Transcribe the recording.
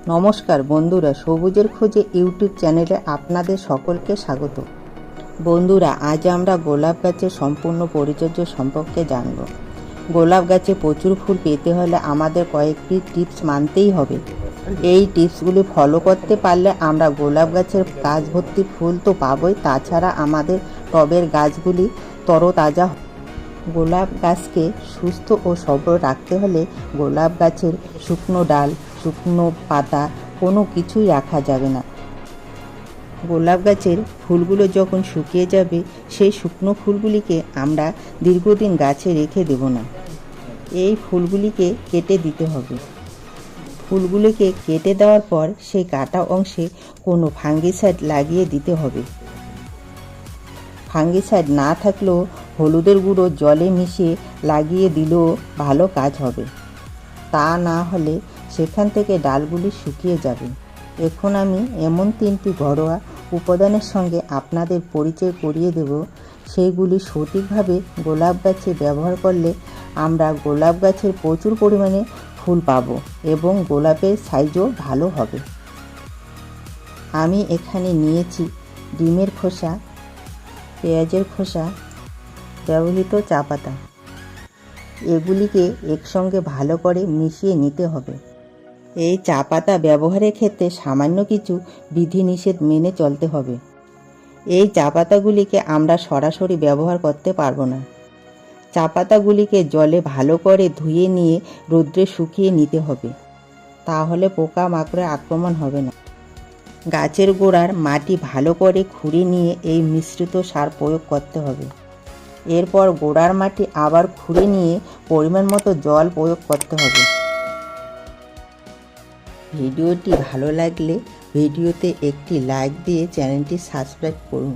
নমস্কার বন্ধুরা, সবুজের খোঁজে ইউটিউব চ্যানেলে আপনাদের সকলকে স্বাগত। বন্ধুরা, আজ আমরা গোলাপ গাছের সম্পূর্ণ পরিচর্যা সম্পর্কে জানব। গোলাপ গাছে প্রচুর ফুল পেতে হলে আমাদের কয়েকটি টিপস মানতেই হবে। এই টিপসগুলি ফলো করতে পারলে আমরা গোলাপ গাছের গাছ ভর্তি ফুল তো পাবই, তাছাড়া আমাদের টবের গাছগুলি তরতাজা। গোলাপ গাছকে সুস্থ ও সবল রাখতে হলে গোলাপ গাছের শুকনো ডাল, শুকনো পাতা কোনো কিছুই রাখা যাবে না। গোলাপ গাছের ফুলগুলো যখন শুকিয়ে যাবে, সেই শুকনো ফুলগুলিকে আমরা দীর্ঘদিন গাছে রেখে দেব না। এই ফুলগুলিকে কেটে দিতে হবে। ফুলগুলিকে কেটে দেওয়ার পর সেই কাটা অংশে কোনো ফাঙ্গিসাইড লাগিয়ে দিতে হবে। ফাঙ্গিসাইড না থাকলেও হলুদের গুঁড়ো জলে মিশিয়ে লাগিয়ে দিলেও ভালো কাজ হবে। তা না হলে সেখান থেকে ডালগুলি শুকিয়ে যাবে। এখন আমি এমন 3টি ঘরোয়া উপাদানের সঙ্গে আপনাদের পরিচয় করিয়ে দেব। সেইগুলি সঠিকভাবে গোলাপ গাছে ব্যবহার করলে আমরা গোলাপ গাছের প্রচুর পরিমাণে ফুল পাব এবং গোলাপের সাইজও ভালো হবে। আমি এখানে নিয়েছি ডিমের খোসা, পেঁয়াজের খোসা, ব্যবহৃত চা পাতা। এগুলিকে একসঙ্গে ভালো করে মিশিয়ে নিতে হবে। এই চা পাতা ব্যবহারের ক্ষেত্রে সামান্য কিছু বিধিনিষেধ মেনে চলতে হবে। এই চা পাতাগুলিকে আমরা সরাসরি ব্যবহার করতে পারবো না। চা পাতাগুলিকে জলে ভালো করে ধুয়ে নিয়ে রোদ্রে শুকিয়ে নিতে হবে, তাহলে পোকা মাকড়ের আক্রমণ হবে না। গাছের গোড়ার মাটি ভালো করে খুঁড়ে নিয়ে এই মিশ্রিত সার প্রয়োগ করতে হবে। এরপর গোড়ার মাটি আবার খুঁড়ে নিয়ে পরিমাণ মতো জল প্রয়োগ করতে হবে। ভিডিওটি ভালো লাগলে ভিডিওতে একটি লাইক দিয়ে চ্যানেলটি সাবস্ক্রাইব করুন।